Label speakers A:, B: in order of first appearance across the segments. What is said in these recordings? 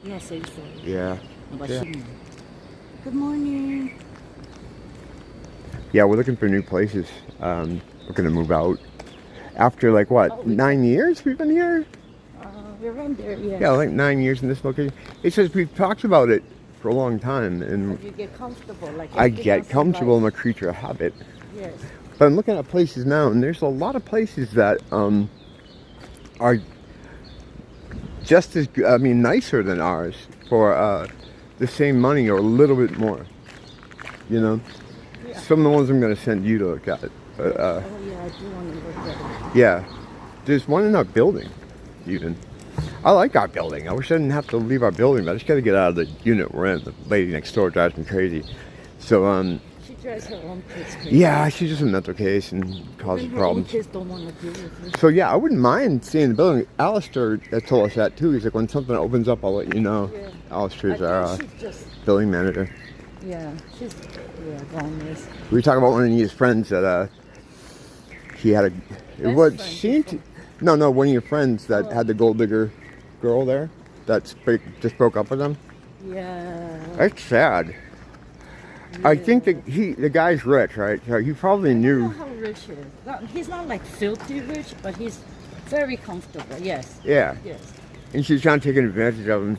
A: Yeah, say so.
B: Yeah. Yeah.
A: Good morning.
B: Yeah, we're looking for new places. We're gonna move out after like what, 9 years we've been here?
A: We're around there, yeah.
B: Yeah, like 9 years in this location. It says we've talked about it for a long time, and
A: you get comfortable, like
B: I get comfortable. I'm a creature of habit.
A: Yes.
B: But I'm looking at places now, and there's a lot of places that are just as, nicer than ours for the same money or a little bit more. You know,
A: Yeah.
B: some of the ones I'm going to send you to look at. But,
A: oh yeah, I do want to look at it.
B: yeah, there's one in our building, even. I like our building. I wish I didn't have to leave our building, but I just got to get out of the unit we're in. The lady next door drives me crazy. So,
A: she drives her own kids crazy.
B: yeah, she's just a mental case and causes problems.
A: Kids don't want to deal with her.
B: So yeah, I wouldn't mind seeing the building. Alistair told us that too. He's like, when something opens up, I'll let you know.
A: Yeah.
B: Alistair's our
A: just,
B: building manager.
A: yeah, she's gone this.
B: We were talking about one of his friends that he had one of your friends that had the gold digger girl there that just broke up with him.
A: Yeah.
B: That's sad.
A: Yeah.
B: I think that the guy's rich, right? So he probably knew.
A: I don't know how rich he is. He's not like filthy rich, but he's very comfortable. Yes.
B: Yeah.
A: Yes.
B: And she's trying to take advantage of him.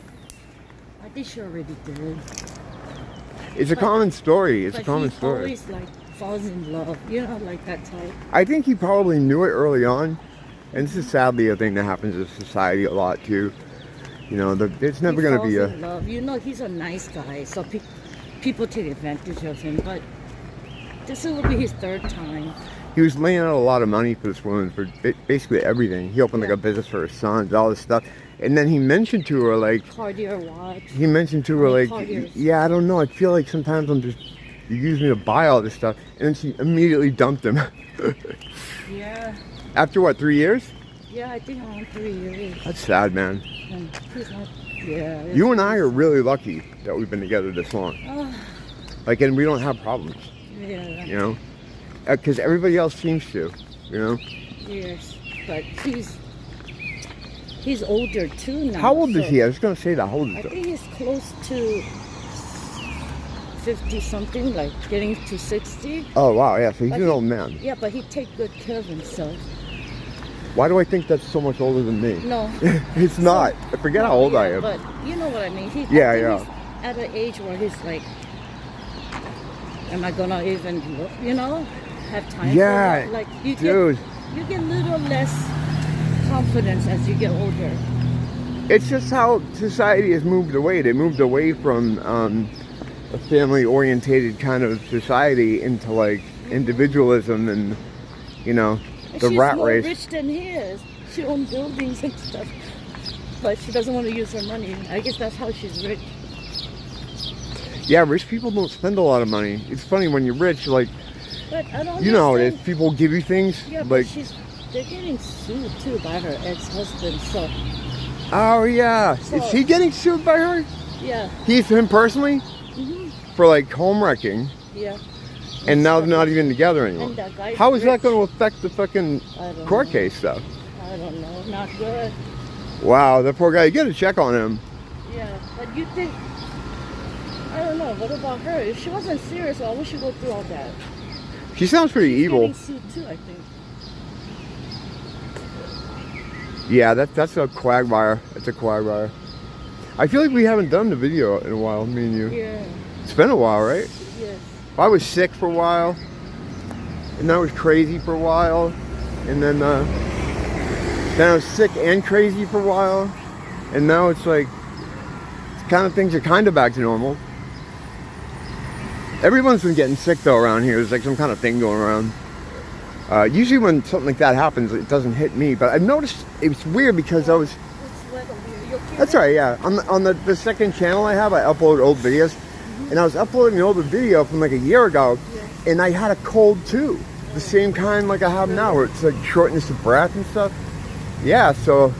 A: I think she already did.
B: It's a common story. It's a common story.
A: Always like falls in love, like that type.
B: I think he probably knew it early on, and this is sadly a thing that happens in society a lot too. It's never going to be a.
A: Love. He's a nice guy, so people take advantage of him. But this will be his third time.
B: He was laying out a lot of money for this woman for basically everything. He opened like a business for his sons, all this stuff. And then he mentioned to her like
A: Cartier watch.
B: He mentioned to her like,
A: Cartiers.
B: yeah, I don't know. I feel like sometimes you use me to buy all this stuff, and then she immediately dumped him.
A: Yeah.
B: After what, 3 years?
A: Yeah, I think around 3 years.
B: That's sad, man.
A: And he's not. Yeah.
B: You and I are really lucky that we've been together this long. And we don't have problems.
A: Yeah.
B: Because everybody else seems to.
A: Yes, but he's older too now.
B: How old is he? I was going to say that. How old is he?
A: I think he's close to 50 something, like getting to 60.
B: Oh wow, yeah. So he's an old man.
A: Yeah, but he takes good care of himself.
B: Why do I think that's so much older than me?
A: No.
B: It's not. I forget how old I am.
A: But you know what I mean. He's at an age where he's like, am I gonna even look, have time for that? Like you get a little less confidence as you get older.
B: It's just how society has moved away. They moved away from a family-orientated kind of society into like individualism and the rat race.
A: She's more rich than he is. She owns buildings and stuff, but she doesn't want to use her money. I guess that's how she's rich.
B: Yeah, rich people don't spend a lot of money. It's funny when you're rich, like,
A: but I don't
B: you know how it is. People give you things.
A: Yeah,
B: like,
A: but they're getting sued too by her ex-husband. So.
B: Oh yeah, is he getting sued by her?
A: Yeah.
B: Him personally?
A: Mhm.
B: For like home wrecking.
A: Yeah.
B: And now they're not even together anymore. How is that going to affect the fucking court case though?
A: I don't know. Not good.
B: Wow, that poor guy. You got to check on him.
A: Yeah, but you think? I don't know. What about her? If she wasn't serious, why would she go through all that?
B: She sounds pretty evil.
A: She's getting sued too, I think.
B: Yeah, that's a quagmire. It's a quagmire. I feel like we haven't done the video in a while, me and you.
A: Yeah.
B: It's been a while, right?
A: Yes.
B: I was sick for a while, and I was crazy for a while, and then I was sick and crazy for a while, and now it's like things are kind of back to normal. Everyone's been getting sick though around here. There's like some kind of thing going around. Usually when something like that happens, it doesn't hit me, but I've noticed it was weird because I was. That's right, yeah. On the second channel I have, I upload old videos, and I was uploading an older video from like a year ago, and I had a cold too, the same kind like I have now, where it's like shortness of breath and stuff. Yeah, so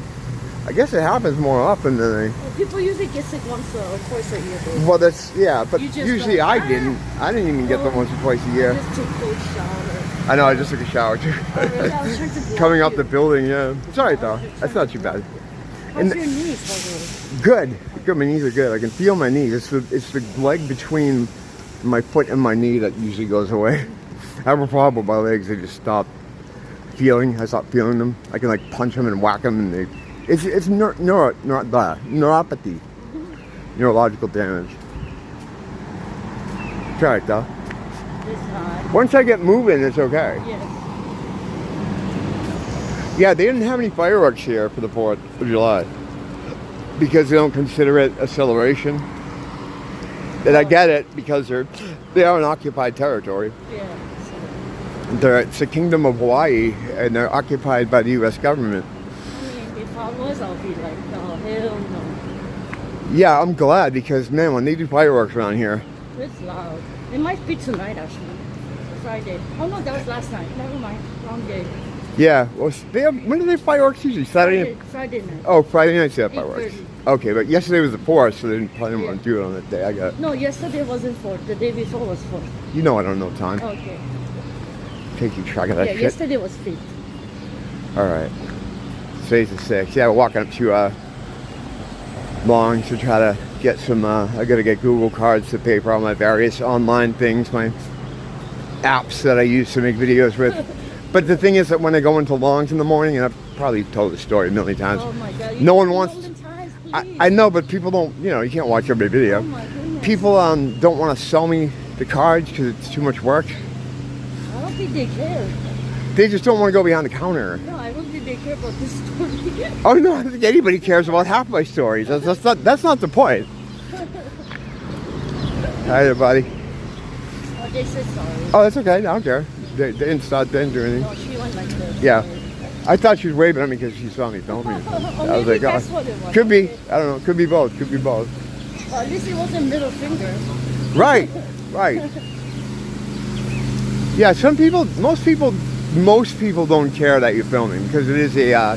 B: I guess it happens more often than
A: people usually get sick once or twice a year. Though.
B: Well, but usually I didn't. I didn't even get them once or twice a year.
A: Just took a cold shower.
B: I know, I just took a shower too.
A: Oh, really? I was trying to
B: Coming up the building, yeah. It's alright though. That's not too bad.
A: How's your knees, by the way?
B: Good. My knees are good. I can feel my knees. It's the leg between my foot and my knee that usually goes away. I have a problem with my legs. They just stop feeling. I stop feeling them. I can like punch them and whack them, and it's neuropathy, neurological damage. It's alright though.
A: It's not.
B: Once I get moving, it's okay.
A: Yes.
B: Yeah, they didn't have any fireworks here for the 4th of July because they don't consider it a celebration. And I get it because they are an occupied territory.
A: Yeah.
B: It's the Kingdom of Hawaii, and they're occupied by the U.S. government.
A: I mean, if I was, I'll be like, oh, hell no.
B: Yeah, I'm glad because, man, when they do fireworks around here.
A: It's loud. It might be tonight, actually. Friday. Oh, no, that was last night. Never mind. Wrong day.
B: Yeah. Well, when do they fireworks usually? Saturday?
A: Friday night.
B: Oh, Friday nights they have fireworks.
A: 8:30.
B: Okay, but yesterday was the 4th, so they probably didn't want to do it on that day. I got it.
A: No, yesterday wasn't 4th. The day before was 4th.
B: You know I don't know time.
A: Okay.
B: Taking track of that shit.
A: Yesterday was 5th.
B: Alright. Today's the 6th. Yeah, we're walking up to Long to try to get some, I gotta get Google cards to pay for all my various online things, my apps that I use to make videos with. But the thing is that when I go into Long's in the morning, and I've probably told the story a million times.
A: Oh my God.
B: No one wants to, I know, but people don't, you can't watch every video.
A: Oh my goodness.
B: People don't want to sell me the cards because it's too much work.
A: I don't think they care.
B: They just don't want to go behind the counter.
A: No, I don't think they care about this story.
B: Oh no, I don't think anybody cares about half my stories. That's not the point. Hi there, buddy.
A: Oh, they said sorry.
B: Oh, that's okay. I don't care. They didn't stop. They didn't do anything.
A: No, she went like this.
B: Yeah. I thought she was waving at me because she saw me filming.
A: Or
B: I was
A: maybe
B: like,
A: that's what it was.
B: could be. I don't know. Could be both. Could be both.
A: Well, at least it wasn't middle finger.
B: Right. Right. Yeah. Most people don't care that you're filming because it is a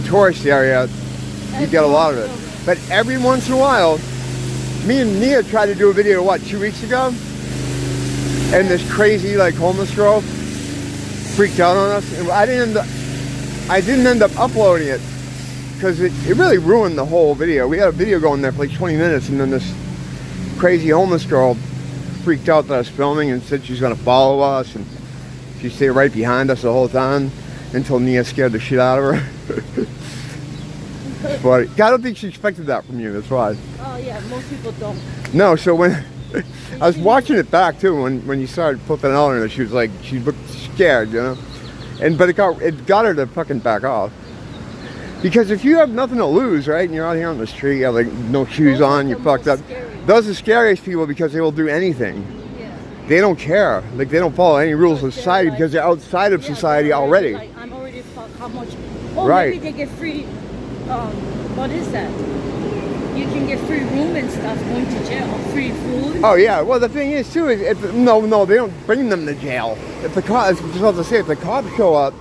B: tourist area. You get a lot of it. But every once in a while, me and Nia tried to do a video, 2 weeks ago? And this crazy, homeless girl freaked out on us. And I didn't end up uploading it because it really ruined the whole video. We had a video going there for 20 minutes, and then this crazy homeless girl freaked out that I was filming and said she's going to follow us, and she stayed right behind us the whole time until Nia scared the shit out of her. But I don't think she expected that from you, that's why.
A: Oh yeah, most people don't.
B: No, so when I was watching it back too, when you started flipping out on her, she looked scared, but it got her to fucking back off. Because if you have nothing to lose, right, and you're out here on the street, you have no shoes on, you're fucked up. Those are the scariest people because they will do anything.
A: Yeah.
B: They don't care. They don't follow any rules of society because they're outside of society already.
A: I'm already fucked. How much? Oh,
B: right.
A: Maybe they get free. What is that? You can get free room and stuff going to jail. Free food.
B: Oh yeah. Well, the thing is too is no, they don't bring them to jail. If the cops, just about to say, if the cops show up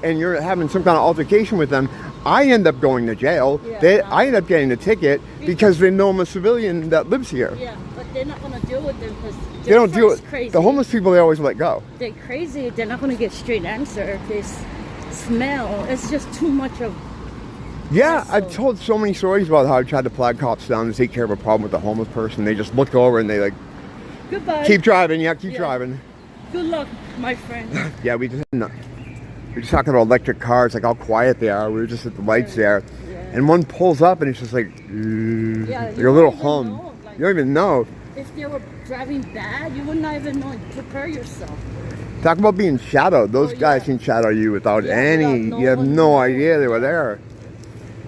B: and you're having some kind of altercation with them, I end up going to jail.
A: Yeah,
B: I end up getting a ticket because they know I'm a civilian that lives here.
A: Yeah, but they're not going to deal with them because
B: they don't deal with
A: crazy.
B: The homeless people. They always let go.
A: They're crazy. They're not going to get straight answer if they smell. It's just too much of.
B: Yeah, I've told so many stories about how I tried to flag cops down to take care of a problem with the homeless person. They just look over and they
A: Goodbye.
B: Keep driving. Yeah, keep driving.
A: Good luck, my friend.
B: Yeah, we were just talking about electric cars, how quiet they are. We were just at the lights there, and one pulls up and it's just like a little hum. You don't even know.
A: If they were driving bad, you would not even know. Prepare yourself.
B: Talk about being shadowed. Those guys can shadow you without any. You have no idea they were there.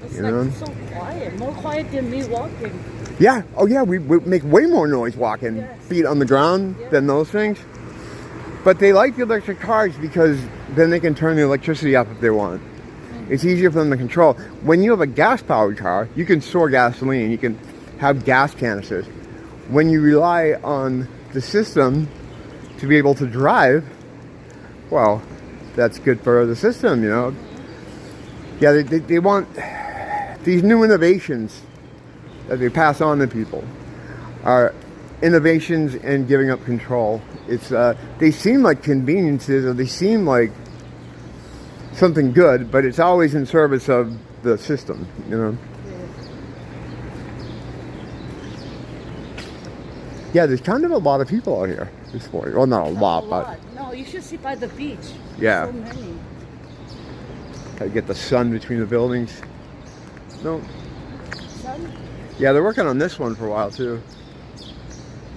A: It's so quiet, more quiet than me walking.
B: Yeah. Oh yeah, we make way more noise walking, feet on the ground than those things. But they like the electric cars because then they can turn the electricity up if they want. It's easier for them to control. When you have a gas-powered car, you can store gasoline, you can have gas canisters. When you rely on the system to be able to drive, well, that's good for the system, Yeah, they want these new innovations that they pass on to people are innovations and giving up control. It's they seem like conveniences, or they seem like something good, but it's always in service of the system, you know. Yeah, there's kind of a lot of people out here this morning. Well, not a lot, but
A: no, you should see by the beach.
B: Yeah.
A: So many.
B: Gotta get the sun between the buildings. No.
A: Sun?
B: Yeah, they're working on this one for a while too.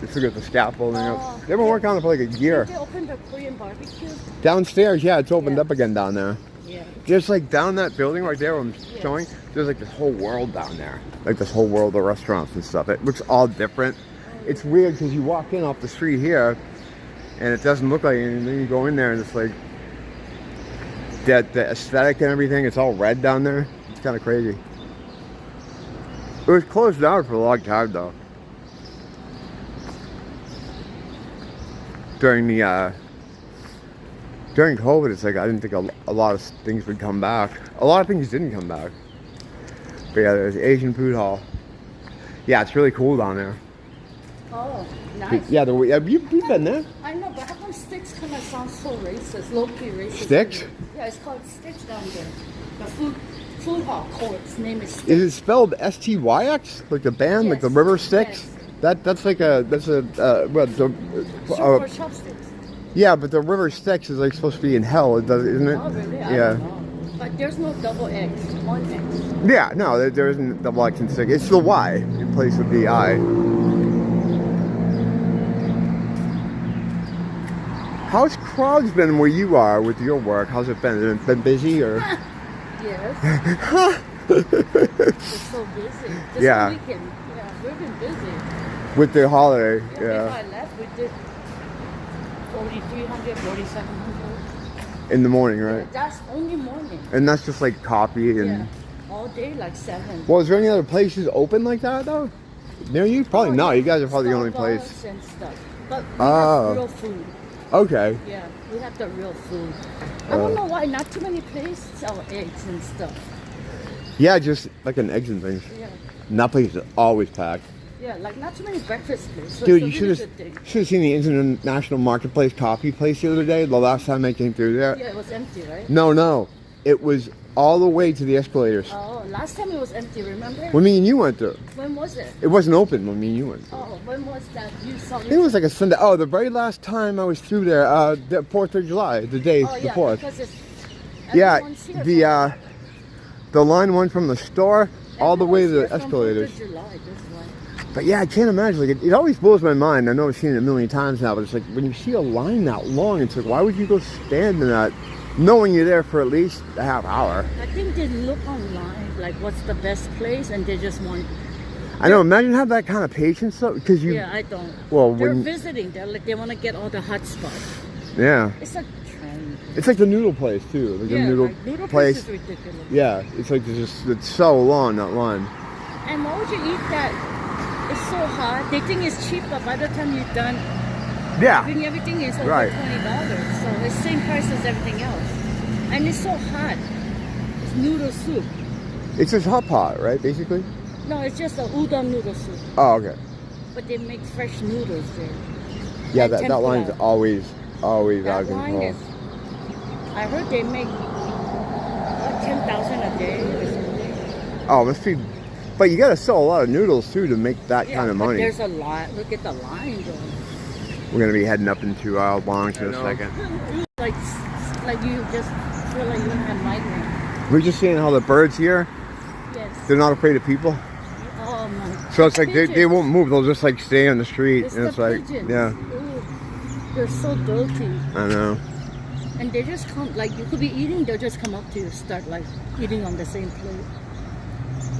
B: Just to get the scaffolding up. They've been working on it for like a year.
A: They opened the Korean barbecue.
B: Downstairs, yeah, it's opened up again down there.
A: Yeah.
B: Just like down that building right there where I'm showing, there's like this whole world down there. Like this whole world of restaurants and stuff. It looks all different. It's weird because you walk in off the street here and it doesn't look like anything. Then you go in there and it's like that the aesthetic and everything, it's all red down there. It's kind of crazy. It was closed down for a long time though. During the during COVID, it's like I didn't think a lot of things would come back. A lot of things didn't come back. But yeah, there's Asian food hall. Yeah, it's really cool down there.
A: Oh, nice.
B: Yeah, you've been there.
A: I know, but how come Sticks kind of sounds so racist, low-key racist?
B: Sticks?
A: Yeah, it's called Sticks down there. The food hall court's name is Sticks.
B: Is it spelled S-T-Y-X? Like the band, like the River Styx?
A: Yes.
B: That's like
A: For chopsticks.
B: Yeah, but the River Styx is like supposed to be in hell, isn't it?
A: Oh, really? I
B: Yeah.
A: don't know. But there's no double X, one X.
B: Yeah, no, there isn't double X and Styx. It's the Y in place of the I. How's crowds been where you are with your work? How's it been? Has it been busy or?
A: Yes. It's so busy. This weekend, we've been busy.
B: With the holiday,
A: Before I left, we did 4,300, 4,700.
B: In the morning, right?
A: Yeah, that's only morning.
B: And that's just like coffee and...
A: all day, like 7.
B: Well, is there any other places open like that though? Near you? Probably not. You guys are probably the only place.
A: Starbucks and stuff. But we have real food.
B: Okay.
A: Yeah, we have the real food. I don't know why not too many places sell eggs and stuff.
B: Yeah, just like an eggs and things.
A: Yeah.
B: And that place is always packed.
A: Yeah, like not too many breakfast places. So
B: Dude,
A: it's
B: you
A: a
B: should
A: really
B: have seen the International Marketplace coffee place the other day. The last time I came through there.
A: Yeah, it was empty, right?
B: No, it was all the way to the escalators.
A: Oh, last time it was empty. Remember?
B: When me and you went through.
A: When was it?
B: It wasn't open when me and you went through.
A: Oh, when was that? You saw
B: I think it was like a Sunday. Oh, the very last time I was through there, the 4th of July, the day before.
A: Because it's
B: the line went from the store all the way to the escalators. But yeah, I can't imagine. Like it always blows my mind. I know I've seen it a million times now, but it's like when you see a line that long, it's like, why would you go stand in that, knowing you're there for at least a half hour?
A: I think they look online, like what's the best place, and they just want.
B: I know. Imagine have that kind of patience though, because you.
A: Yeah, I don't.
B: Well,
A: they're visiting. They're like they want to get all the hot spots.
B: Yeah.
A: It's a trend.
B: It's like the noodle place too. Like the noodle place
A: is ridiculous.
B: Yeah, it's like it's so long that line.
A: And why would you eat that? It's so hot. They think it's cheap, but by the time you're done, doing everything is over $20. So it's same price as everything else. And it's so hot. It's noodle soup.
B: It's just hot pot, right? Basically.
A: No, it's just a udon noodle soup.
B: Oh, okay.
A: But they make fresh noodles there.
B: Yeah, that line's always out of
A: That
B: control.
A: line is. I heard they make 10,000 a day or something.
B: Oh, must be. But you gotta sell a lot of noodles too to make that kind of money.
A: There's a lot. Look at the line though.
B: We're gonna be heading up into Long in a second.
A: Like you just feel like you have migraine.
B: We're just seeing how the birds here.
A: Yes.
B: They're not afraid of people.
A: Oh my.
B: So it's like they won't move. They'll just like stay on the street, and it's like
A: pigeons.
B: yeah.
A: Ooh, they're so dirty.
B: I know.
A: And they just come, like you could be eating, they'll just come up to you, start like eating on the same plate.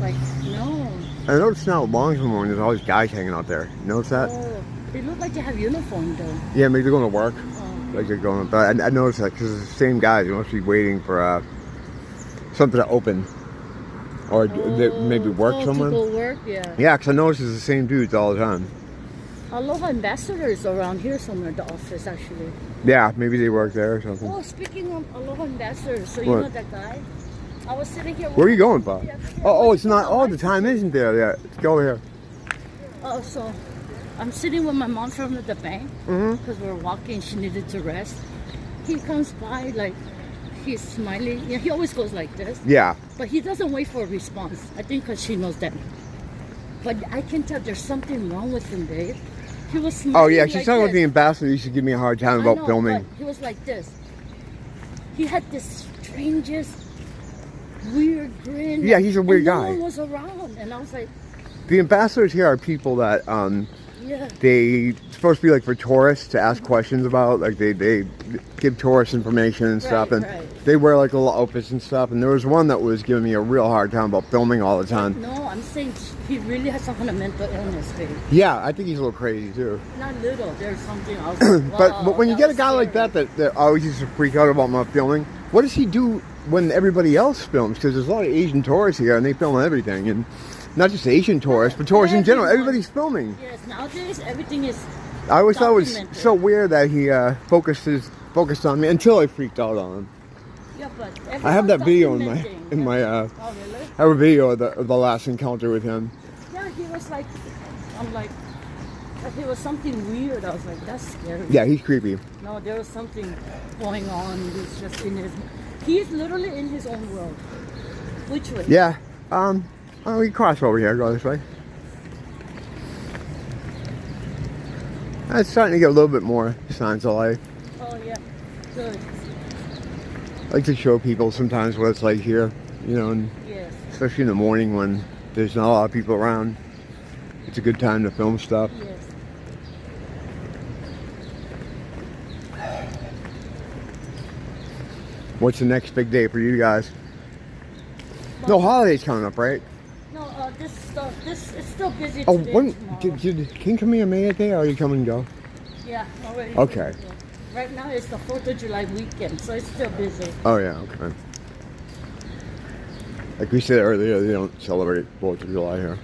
A: Like, no.
B: I noticed now at Long's in the morning, there's always guys hanging out there. You notice that?
A: Oh, they look like they have uniform though.
B: Yeah, maybe they're going to work.
A: Oh.
B: Like they're going, but I noticed that because it's the same guys. They must be waiting for something to open, or they maybe work somewhere.
A: To go work, yeah.
B: Yeah, because I noticed it's the same dudes all the time.
A: Aloha Ambassador is around here somewhere, the office actually.
B: Yeah, maybe they work there or something.
A: Oh, speaking of Aloha Ambassador, so you know that guy? I was sitting here.
B: Where are you going, Bob? Oh, it's not. Oh, the time isn't there yet. Let's go over here.
A: Oh, so I'm sitting with my mom from the bank because we're walking. She needed to rest. He comes by like he's smiling. Yeah, he always goes like this.
B: Yeah.
A: But he doesn't wait for a response. I think because she knows that. But I can tell there's something wrong with him, babe. He was smiling.
B: Oh yeah, she's
A: like
B: talking about
A: this.
B: the ambassador. You should give me a hard time
A: I
B: about
A: know,
B: filming.
A: but he was like this. He had this strangest, weird grin.
B: Yeah, he's a weird
A: and
B: guy.
A: No one was around, and I was like,
B: The ambassadors here are people that
A: yeah.
B: they supposed to be like for tourists to ask questions about. Like they give tourists information and stuff, and they wear like little outfits and stuff. And there was one that was giving me a real hard time about filming all the time.
A: No, I'm saying he really has some kind of mental illness, babe.
B: Yeah, I think he's a little crazy too.
A: Not little. There's something else. Like,
B: But when you get a guy like that always used to freak out about my filming, what does he do when everybody else films? Because there's a lot of Asian tourists here, and they film everything, and not just Asian tourists, but tourists in general. Everybody's filming.
A: Yes, nowadays everything is.
B: I always thought it was so weird that he focused on me until I freaked out on him.
A: Yeah, but
B: I have that video in my
A: Oh, really?
B: I have a video of the last encounter with him.
A: Yeah, he was like, I'm like, he was something weird. I was like, that's scary.
B: Yeah, he's creepy.
A: No, there was something going on. He's just in his. He's literally in his own world. Which way?
B: Yeah. We can cross over here. Go this way. It's starting to get a little bit more signs of life.
A: Oh yeah, good.
B: I like to show people sometimes what it's like here, you know, and
A: Yes.
B: especially in the morning when there's not a lot of people around. It's a good time to film stuff.
A: Yes.
B: What's the next big day for you guys? No holidays coming up, right?
A: No, this stuff. This is still busy.
B: Oh,
A: today,
B: when
A: tomorrow.
B: can you come here May Day, or you come and go?
A: Yeah, already.
B: Okay.
A: busy. Right now it's the 4th of July weekend, so it's still busy.
B: Oh yeah, okay. Like we said earlier, they don't celebrate 4th of July here.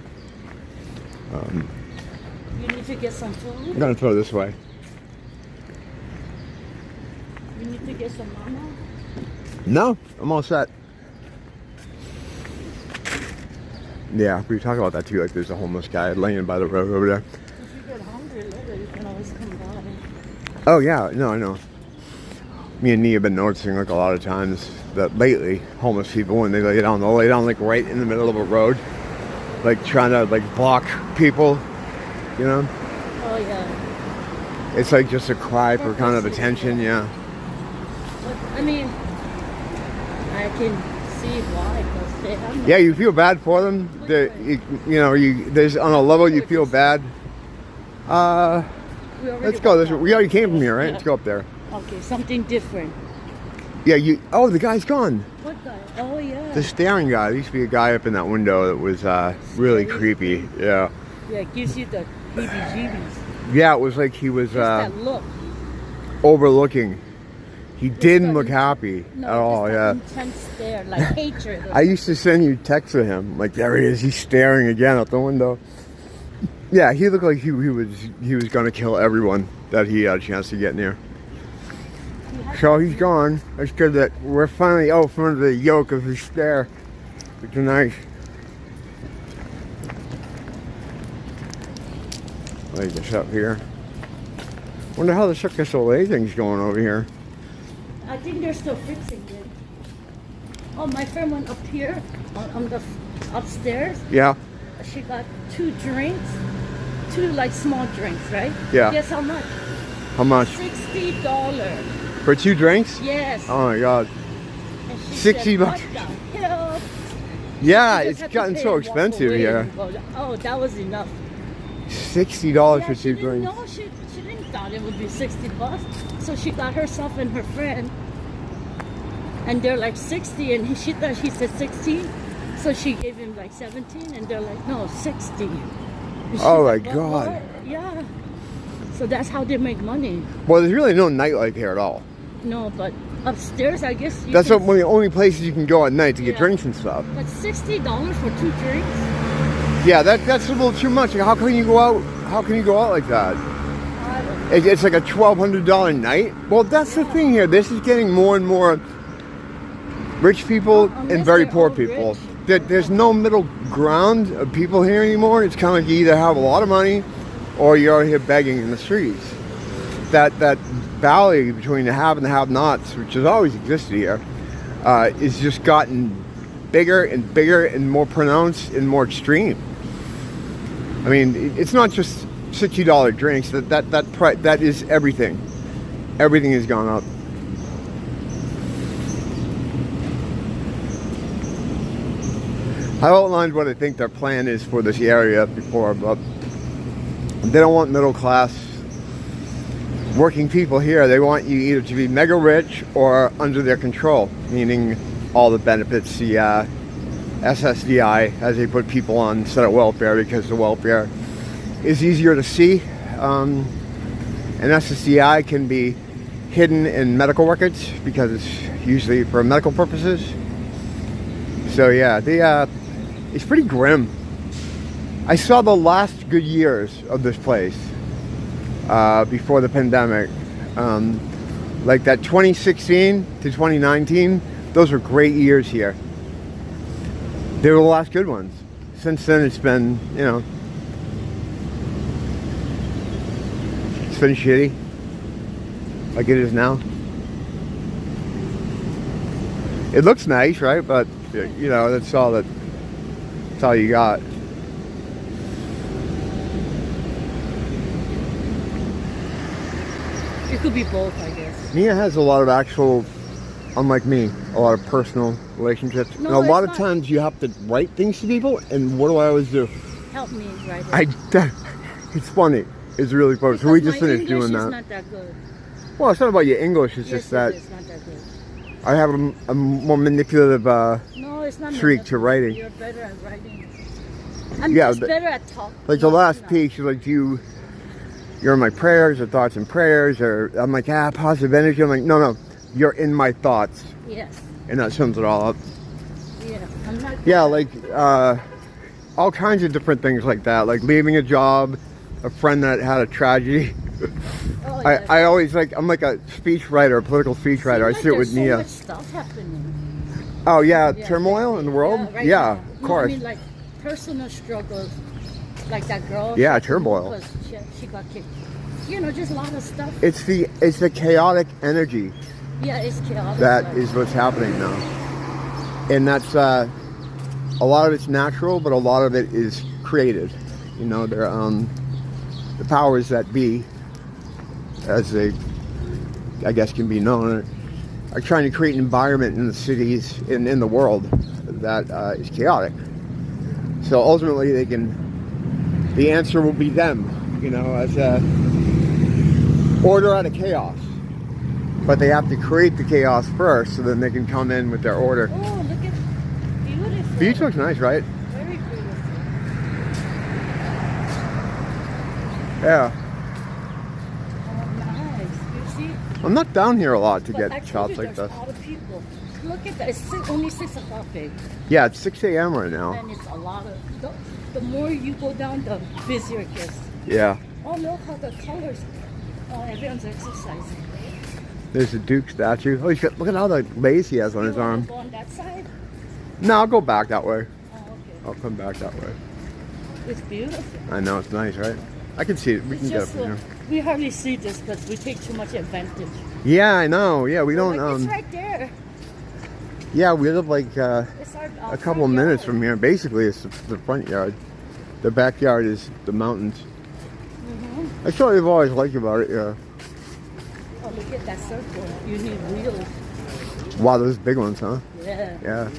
A: You need to get some
B: I'm
A: food.
B: gonna throw this way.
A: You need to get some mama.
B: No, I'm all set. Yeah, we talk about that too. Like there's a homeless guy laying by the road over there.
A: If you get hungry later, you can always come by.
B: Oh yeah, no, I know. Me and Nia have been noticing like a lot of times that lately homeless people, when they lay down, they'll lay down like right in the middle of a road, like trying to like block people, you know.
A: Oh yeah.
B: It's like just a cry for kind of attention, yeah.
A: But, I mean, I can see why, because they have no.
B: Yeah, you feel bad for them. There's on a level you feel bad. Let's go this way. We already came from here, right?
A: Yeah.
B: Let's go up there.
A: Okay, something different.
B: Yeah, oh, the guy's gone.
A: What guy? Oh yeah.
B: The staring guy. There used to be a guy up in that window that was really creepy. Yeah.
A: Yeah, it gives you the heebie-jeebies.
B: Yeah, it was like he was
A: Just that look.
B: overlooking. He didn't look happy
A: No,
B: at all.
A: just
B: Yeah.
A: that intense stare, like hatred.
B: I used to send you texts of him, like there he is. He's staring again out the window. Yeah, he looked like he was gonna kill everyone that he had a chance to get near. So he's gone. That's good that we're finally out from under the yoke of his stare, which is nice. Lay this up here. Wonder how the Cirque du Soleil thing's going over here.
A: I think they're still fixing it. Oh, my friend went up here on the upstairs.
B: Yeah.
A: She got 2 drinks, 2 like small drinks, right?
B: Yeah.
A: Guess how much?
B: How much?
A: $60.
B: For 2 drinks?
A: Yes.
B: Oh my god.
A: And she
B: 60
A: said,
B: bucks.
A: What the hell?
B: Yeah,
A: You
B: it's
A: just have to
B: gotten
A: pay
B: so
A: and walk
B: expensive
A: away
B: here.
A: and go, oh, that was enough.
B: $60
A: Yeah,
B: for
A: she
B: 2
A: didn't
B: drinks.
A: know. She didn't thought it would be $60. So she got herself and her friend, and they're like 60, and she thought he said 16, so she gave him like 17, and they're like, no, 60. And she's
B: Oh my
A: like,
B: God.
A: What? Yeah. So that's how they make money.
B: Well, there's really no nightlife here at all.
A: No, but upstairs, I guess.
B: That's one of the only places you can go at night to get
A: Yeah.
B: drinks and stuff.
A: But $60 for 2 drinks?
B: Yeah, that's a little too much. How can you go out? How can you go out like that?
A: I don't know.
B: It's like a $1,200 night. Well, that's the thing here. This is getting more and more rich people
A: Unless
B: and very
A: they're
B: poor
A: all
B: people.
A: rich.
B: There's no middle ground of people here anymore. It's kind of like you either have a lot of money or you're out here begging in the streets. That valley between the have and the have-nots, which has always existed here, is just gotten bigger and bigger and more pronounced and more extreme. I mean, it's not just $60 drinks. That is everything. Everything has gone up. I outlined what I think their plan is for this area before, but they don't want middle class working people here. They want you either to be mega rich or under their control, meaning all the benefits, the SSDI, as they put people on instead of welfare, because the welfare is easier to see. And SSDI can be hidden in medical records because it's usually for medical purposes. So yeah, it's pretty grim. I saw the last good years of this place before the pandemic. Like that 2016 to 2019, those were great years here. They were the last good ones. Since then, it's been, you know, it's been shitty, like it is now. It looks nice, right? But you know, that's all you got.
A: It could be both, I guess.
B: Mia has a lot of actual, unlike me, a lot of personal relationships.
A: No,
B: and a lot of
A: not.
B: times you have to write things to people, and what do I always do?
A: Help me write it.
B: It's funny. It's really funny. So we just finished
A: English
B: doing
A: is
B: that.
A: not that good.
B: Well, it's not about your English. It's
A: Yes,
B: just that
A: it's not that good.
B: I have a more manipulative
A: No, it's not
B: streak to writing.
A: You're better at writing. I'm
B: Yeah,
A: just better at talking.
B: Like the last piece, she's like, you're in my prayers, or thoughts and prayers, or I'm like, positive energy. I'm like, no, you're in my thoughts.
A: Yes.
B: And that sums it all up.
A: Yeah, I'm not.
B: Yeah, like all kinds of different things like that, like leaving a job, a friend that had a tragedy.
A: Oh, yeah.
B: I always I'm like a speech writer, a political speech writer. I sit with Nia.
A: There's so much stuff happening.
B: Oh yeah, turmoil in the world.
A: Yeah, right
B: Yeah,
A: now.
B: of
A: No,
B: course.
A: I mean, like personal struggles, like that girl.
B: Yeah, turmoil.
A: She got kicked. You know, just a lot of stuff.
B: It's the chaotic energy.
A: Yeah, it's chaotic.
B: That is what's happening now, and that's a lot of it's natural, but a lot of it is created. You know, they're the powers that be, as they, I guess, can be known, are trying to create an environment in the cities, in the world, that is chaotic. So ultimately, the answer will be them. You know, as a order out of chaos. But they have to create the chaos first, so then they can come in with their order.
A: Oh, look at beautiful.
B: Beach looks nice, right?
A: Very beautiful.
B: Yeah.
A: Oh, nice. You see?
B: I'm not down here a lot to
A: But
B: get shots like
A: there's
B: this.
A: a lot of people. Look at that. It's only 6 o'clock, babe.
B: Yeah, it's 6 a.m. right now.
A: And it's a lot of... The more you go down, the busier it gets.
B: Yeah.
A: Oh, look how the colors... Oh, everyone's exercising.
B: There's a Duke statue. Oh, look at all the lace he has on his
A: You wanna
B: arm.
A: go on that side?
B: No, I'll go back that way.
A: Oh, okay.
B: I'll come back that way.
A: It's beautiful.
B: I know, it's nice, right? I can see it. We can get up from here.
A: We hardly see this because we take too much advantage.
B: Yeah, I know. Yeah, we don't...
A: Like, it's right there.
B: Yeah, we live like
A: It's our
B: a couple of minutes from here. Basically, it's the front yard. The backyard is the mountains.
A: Mm-hmm.
B: That's what I've always liked about it, yeah.
A: Oh, look at that circle. You need wheels.
B: Wow, those big ones, huh?
A: Yeah.
B: Yeah.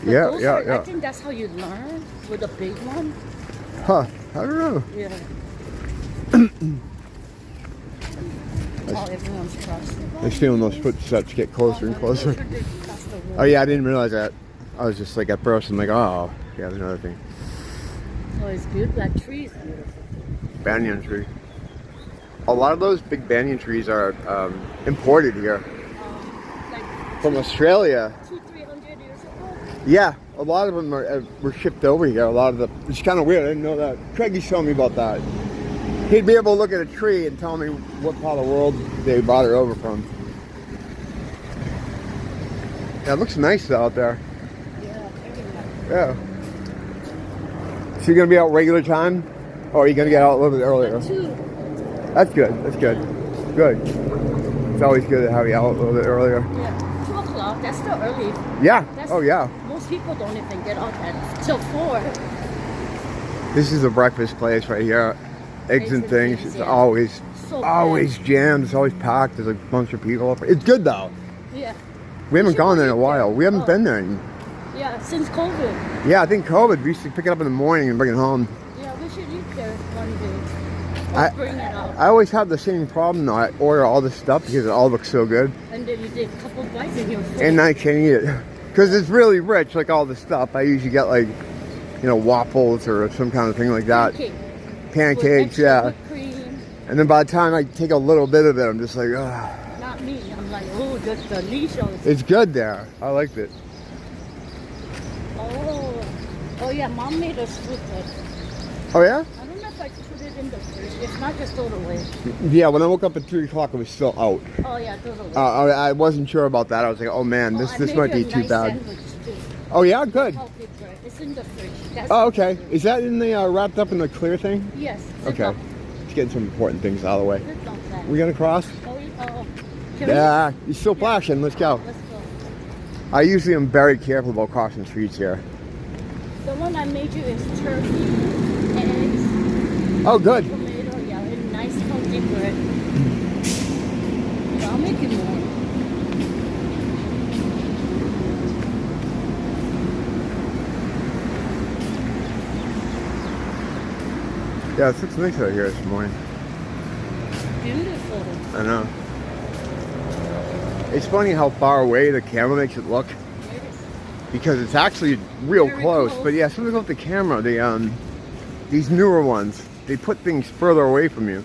A: But
B: Yeah,
A: those
B: yeah,
A: are,
B: yeah.
A: I think that's how you learn with a big one.
B: Huh, I don't know.
A: Yeah. Oh, everyone's crossing.
B: I'm feeling those footsteps get closer and closer. Oh yeah, I didn't realize that. I was just like, at first, I'm like, oh, yeah, there's another thing.
A: Oh, it's beautiful. That tree is beautiful.
B: Banyan tree. A lot of those big banyan trees are imported here
A: Like
B: from Australia.
A: 200-300 years ago.
B: Yeah, a lot of them were shipped over here. A lot of the, it's kind of weird. I didn't know that. Craigie's showing me about that. He'd be able to look at a tree and tell me what part of the world they brought it over from. Yeah, it looks nice out there.
A: Yeah, very nice.
B: Yeah. So you're gonna be out regular time, or are you gonna get out a little bit earlier?
A: 2.
B: That's good. That's good. Good. It's always good to have you out a little bit earlier.
A: Yeah, 2 o'clock. That's still early.
B: Yeah.
A: That's,
B: oh, yeah.
A: Most people don't even get up at till 4.
B: This is a breakfast place right here. Eggs and things. It's always jammed. It's always packed. There's a bunch of people. It's good though.
A: Yeah.
B: We haven't gone there in a while. We haven't been there.
A: Yeah, since COVID.
B: Yeah, I think COVID. We used to pick it up in the morning and bring it home.
A: Yeah, we should eat there one day. Or bring it out.
B: I always have the same problem though. I order all this stuff because it all looks so good.
A: And then you take a couple bites in your food.
B: And I can't eat it. Because it's really rich, like all the stuff. I usually get like, waffles or some kind of thing like that. Pancakes, yeah.
A: Cream.
B: And then by the time I take a little bit of it, I'm just like, ugh.
A: Not me. I'm like, oh, just delicious.
B: It's good there. I liked it.
A: Oh yeah, Mom made us food.
B: Oh yeah?
A: I don't know if I put it in the fridge. If not, just throw it away.
B: Yeah, when I woke up at 3 o'clock, it was still out.
A: Oh yeah, throw it away.
B: I wasn't sure about that. I was like, oh man, this might be too bad. Oh yeah, good.
A: It's in the fridge.
B: Oh, okay. Is that in the wrapped up in the clear thing?
A: Yes.
B: Okay. Let's get some important things out of the way. We gonna cross?
A: Oh,
B: yeah, you're still flashing. Let's go.
A: Let's go.
B: I usually am very careful about crossing streets here.
A: The one I made you is turkey, eggs.
B: Oh, good.
A: Tomato, yeah, and nice healthy bread. Yeah, I'll make it more.
B: Yeah, it looks nice out here this morning.
A: Beautiful.
B: I know. It's funny how far away the camera makes it look. Because it's actually real close. But yeah, something about the camera, these newer ones, they put things further away from you.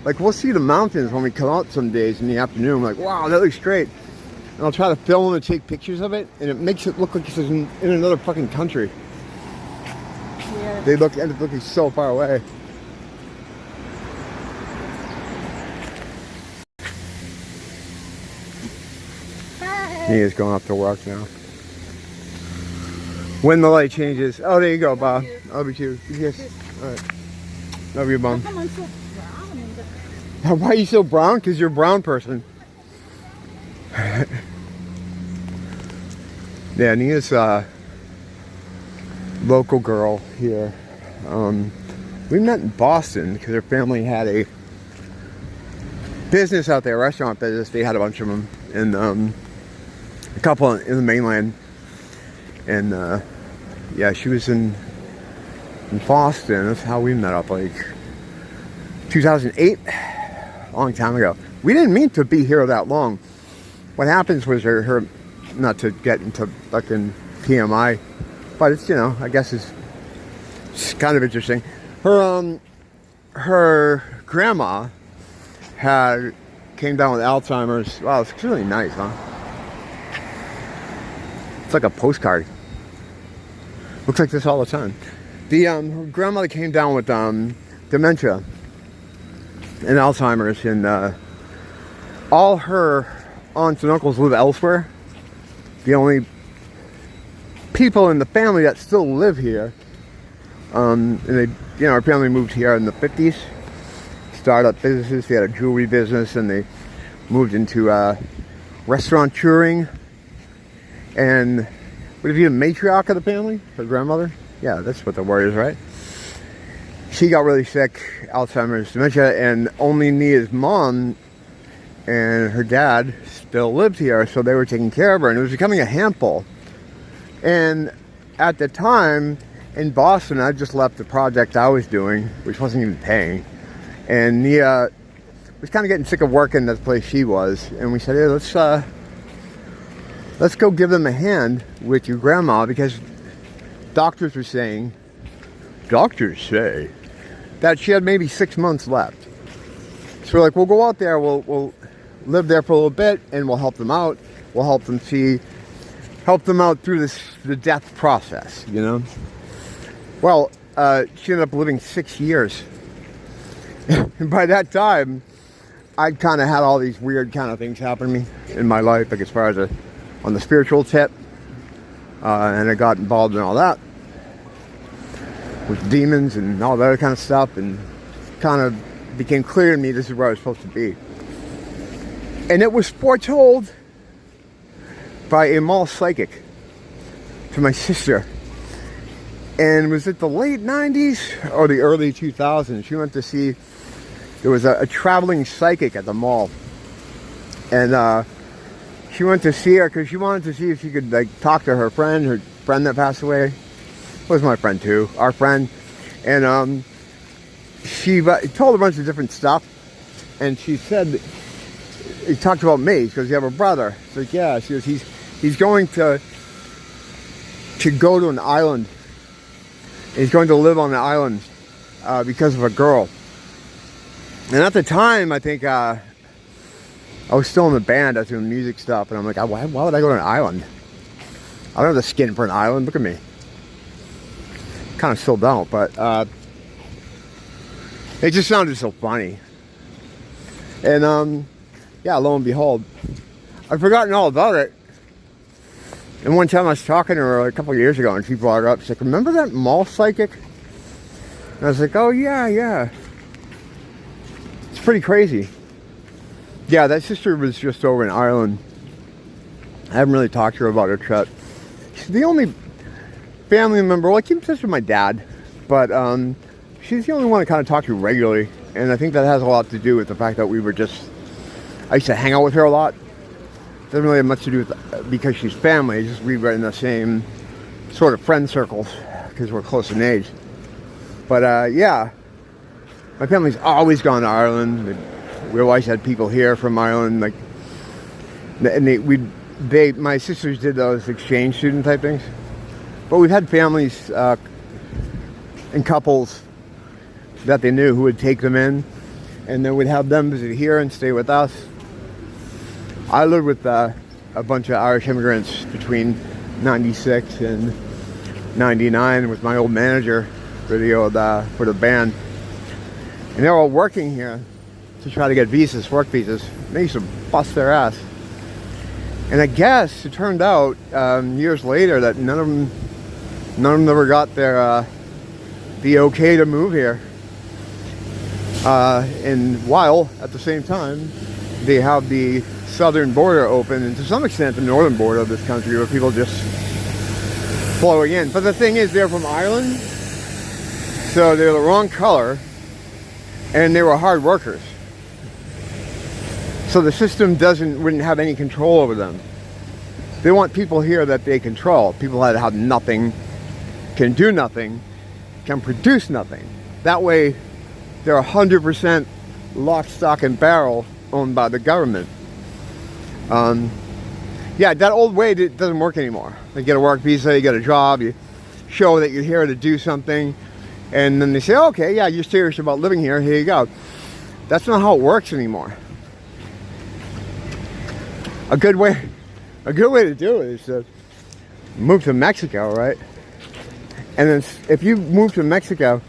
B: Like we'll see the mountains when we come out some days in the afternoon. I'm like, wow, that looks great. And I'll try to film and take pictures of it, and it makes it look like it's in another fucking country.
A: Yeah.
B: They end up looking so far away. He is going off to work now. When the light changes. Oh, there you go, Bob. I'll be too. Yes. All right. Love you, Mom.
A: How come I'm so brown?
B: Why are you so brown? Because you're a brown person. Yeah, Nia's a local girl here. We met in Boston because her family had a business out there, restaurant business. They had a bunch of them. And a couple in the mainland. And yeah, she was in Boston. That's how we met up, like 2008, a long time ago. We didn't mean to be here that long. What happens was her not to get into fucking PMI, but it's, I guess it's kind of interesting. Her grandma came down with Alzheimer's. Wow, it's really nice, huh? It's like a postcard. Looks like this all the time. Her grandmother came down with dementia and Alzheimer's, and all her aunts and uncles live elsewhere. The only people in the family that still live here, and they, our family moved here in the 50s, started up businesses. They had a jewelry business, and they moved into restaurant touring. And would it be the matriarch of the family? Her grandmother? Yeah, that's what the word is, right? She got really sick, Alzheimer's, dementia, and only Nia's mom and her dad still lived here, so they were taking care of her, and it was becoming a handful. And at the time, in Boston, I just left the project I was doing, which wasn't even paying. And Nia was kind of getting sick of working at the place she was, and we said, hey, let's go give them a hand with your grandma, because doctors say that she had maybe 6 months left. So we're like, we'll go out there, we'll live there for a little bit, and we'll help them out. We'll help them out through the death process, Well, she ended up living 6 years. And by that time, I'd kind of had all these weird kind of things happen to me in my life, like as far as on the spiritual tip, and I got involved in all that with demons and all that other kind of stuff, and kind of became clear to me this is where I was supposed to be. And it was foretold by a mall psychic to my sister. And was it the late 90s or the early 2000s? She went to see, there was a traveling psychic at the mall. And she went to see her because she wanted to see if she could like talk to her friend that passed away. It was my friend too, our friend. And she told a bunch of different stuff. And she said, he talked about me because you have a brother. It's like, yeah, she goes, he's going to go to an island. He's going to live on an island because of a girl. And at the time, I think I was still in the band. I was doing music stuff, and I'm like, why would I go to an island? I don't have the skin for an island. Look at me. Kind of still don't, but it just sounded so funny. And yeah, lo and behold, I'd forgotten all about it. And one time I was talking to her a couple of years ago, and she brought it up. She's like, remember that mall psychic? And I was like, oh yeah. It's pretty crazy. Yeah, that sister was just over in Ireland. I haven't really talked to her about her trip. She's the only family member, well, I keep in touch with my dad, but she's the only one I kind of talk to regularly. And I think that has a lot to do with the fact that I used to hang out with her a lot. Doesn't really have much to do with because she's family. It's just we were in the same sort of friend circles because we're close in age. But yeah, my family's always gone to Ireland. We always had people here from Ireland, like, and my sisters did those exchange student type things. But we've had families and couples that they knew who would take them in, and then we'd have them visit here and stay with us. I lived with a bunch of Irish immigrants between 96 and 99 with my old manager for the band. And they're all working here to try to get visas, work visas. They used to bust their ass. And I guess it turned out years later that none of them ever got their the okay to move here. And while at the same time they have the southern border open, and to some extent the northern border of this country, where people just flowing in. But the thing is, they're from Ireland, so they're the wrong color, and they were hard workers. So the system wouldn't have any control over them. They want people here that they control. People that have nothing, can do nothing, can produce nothing. That way, they're 100% lock, stock, and barrel owned by the government. Yeah, that old way doesn't work anymore. You get a work visa, you get a job, you show that you're here to do something, and then they say, okay, yeah, you're serious about living here, here you go. That's not how it works anymore. A good way to do it is to move to Mexico, right? And then if you move to Mexico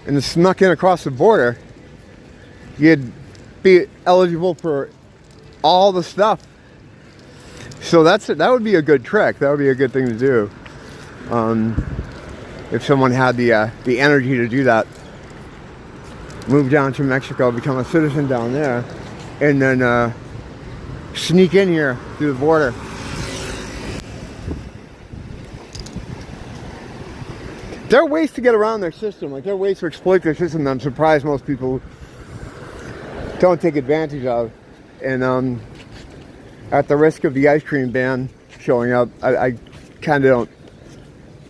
B: and then snuck in across the border, you'd be eligible for all the stuff. So that would be a good trick. That would be a good thing to do. If someone had the energy to do that, move down to Mexico, become a citizen down there, and then sneak in here through the border. There are ways to get around their system. Like, there are ways to exploit their system that I'm surprised most people don't take advantage of. And at the risk of the ice cream ban showing up, I kind of don't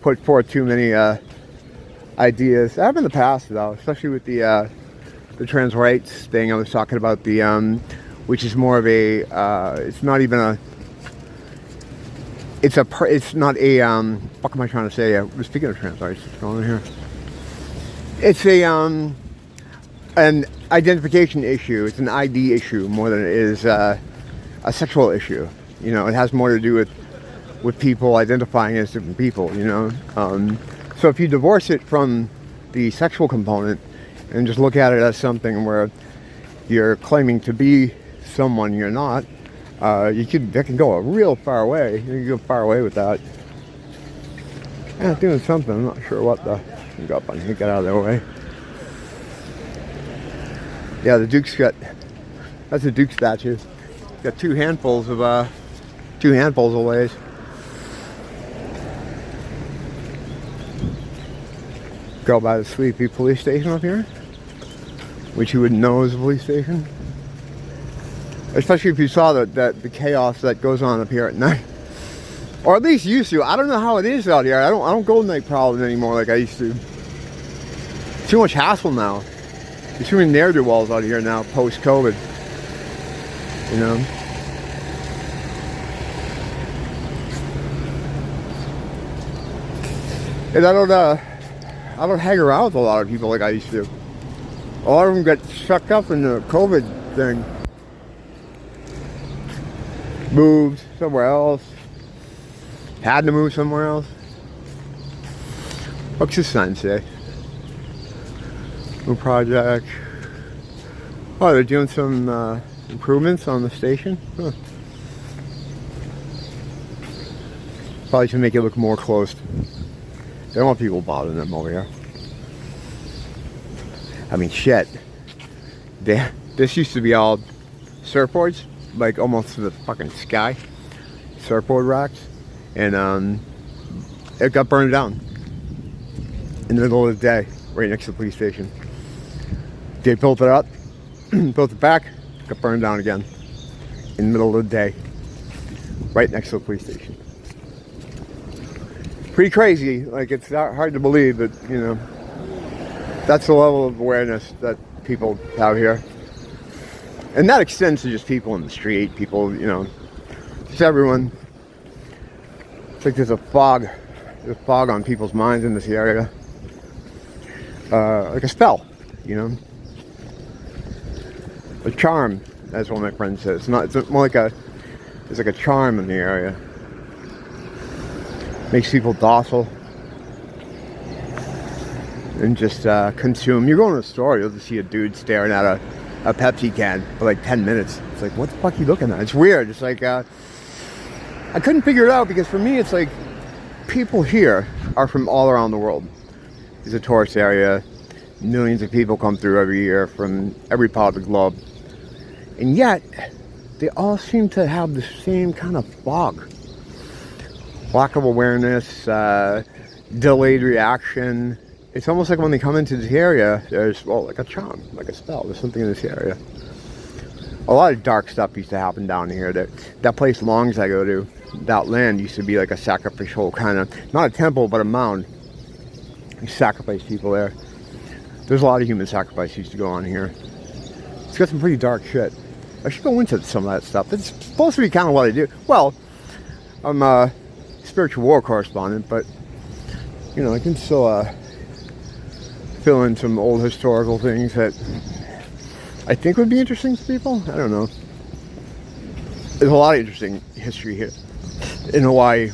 B: put forth too many ideas. I have in the past, though, especially with the trans rights thing I was talking about, which is more of a, it's not even a, it's not a, what am I trying to say? Speaking of trans rights, what's going on here? It's an identification issue. It's an ID issue more than it is a sexual issue. You know, it has more to do with people identifying as different people, you know. So if you divorce it from the sexual component and just look at it as something where you're claiming to be someone you're not, that can go a real far way. You can go far away with that. Yeah, doing something. I'm not sure what the. Go up and get out of their way. Yeah, the Duke's got. That's a Duke statue. Got two handfuls of 2 handfuls of ways. Go by the Sleepy police station up here, which you wouldn't know is a police station. Especially if you saw the chaos that goes on up here at night. Or at least used to. I don't know how it is out here. I don't go night prowling anymore like I used to. Too much hassle now. There's too many ne'er-do-wells out here now, post-COVID. You know? And I don't hang around with a lot of people like I used to. A lot of them get sucked up in the COVID thing. Moved somewhere else. Had to move somewhere else. What's the sign say? New project. Oh, they're doing some improvements on the station. Huh. Probably to make it look more closed. They don't want people bothering them over here. I mean, shit. This used to be all surfboards, like almost to the fucking sky. Surfboard racks. And it got burned down in the middle of the day, right next to the police station. They built it up, built it back, got burned down again in the middle of the day, right next to the police station. Pretty crazy. Like, it's not hard to believe that, you know, that's the level of awareness that people have here. And that extends to just people in the street, people, you know, just everyone. It's like there's a fog on people's minds in this area. Like a spell, you know? A charm, as one of my friends says. It's more like there's like a charm in the area. Makes people docile. And just consume. You go in a store, you'll just see a dude staring at a Pepsi can for like 10 minutes. It's like, what the fuck are you looking at? It's weird. It's like, I couldn't figure it out because for me it's like people here are from all around the world. It's a tourist area. Millions of people come through every year from every part of the globe. And yet, they all seem to have the same kind of fog. Lack of awareness, delayed reaction. It's almost like when they come into this area, there's, well, like a charm, like a spell. There's something in this area. A lot of dark stuff used to happen down here. That place Longs I go to, that land used to be like a sacrificial kind of, not a temple, but a mound. You sacrifice people there. There's a lot of human sacrifice used to go on here. It's got some pretty dark shit. I should go into some of that stuff. It's supposed to be kind of what I do. Well, I'm a spiritual war correspondent, but, you know, I can still fill in some old historical things that I think would be interesting to people. I don't know. There's a lot of interesting history here in Hawaii.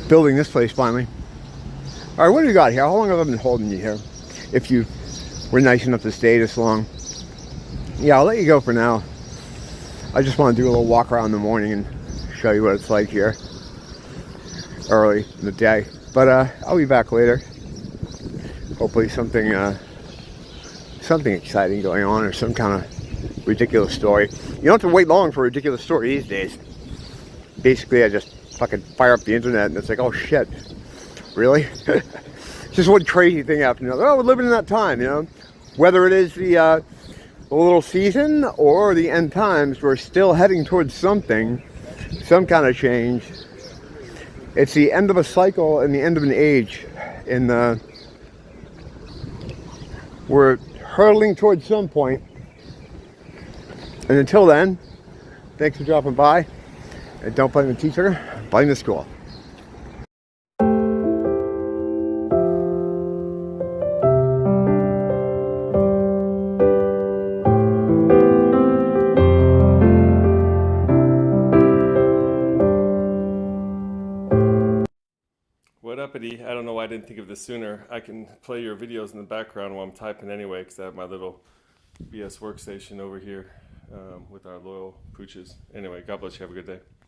B: Building this place finally. All right, what do you got here? How long have I been holding you here? If you were nice enough to stay this long. Yeah, I'll let you go for now. I just want to do a little walk around in the morning and show you what it's like here early in the day. But I'll be back later. Hopefully something exciting going on, or some kind of ridiculous story. You don't have to wait long for a ridiculous story these days. Basically, I just fucking fire up the internet and it's like, oh shit, really? Just one crazy thing after another. Oh, we're living in that time, you know? Whether it is the little season or the end times, we're still heading towards something, some kind of change. It's the end of a cycle and the end of an age. And we're hurtling towards some point. And until then, thanks for dropping by. And don't blame the teacher, blame the school.
C: What uppity? I don't know why I didn't think of this sooner. I can play your videos in the background while I'm typing anyway, because I have my little BS workstation over here with our loyal pooches. Anyway, God bless you. Have a good day.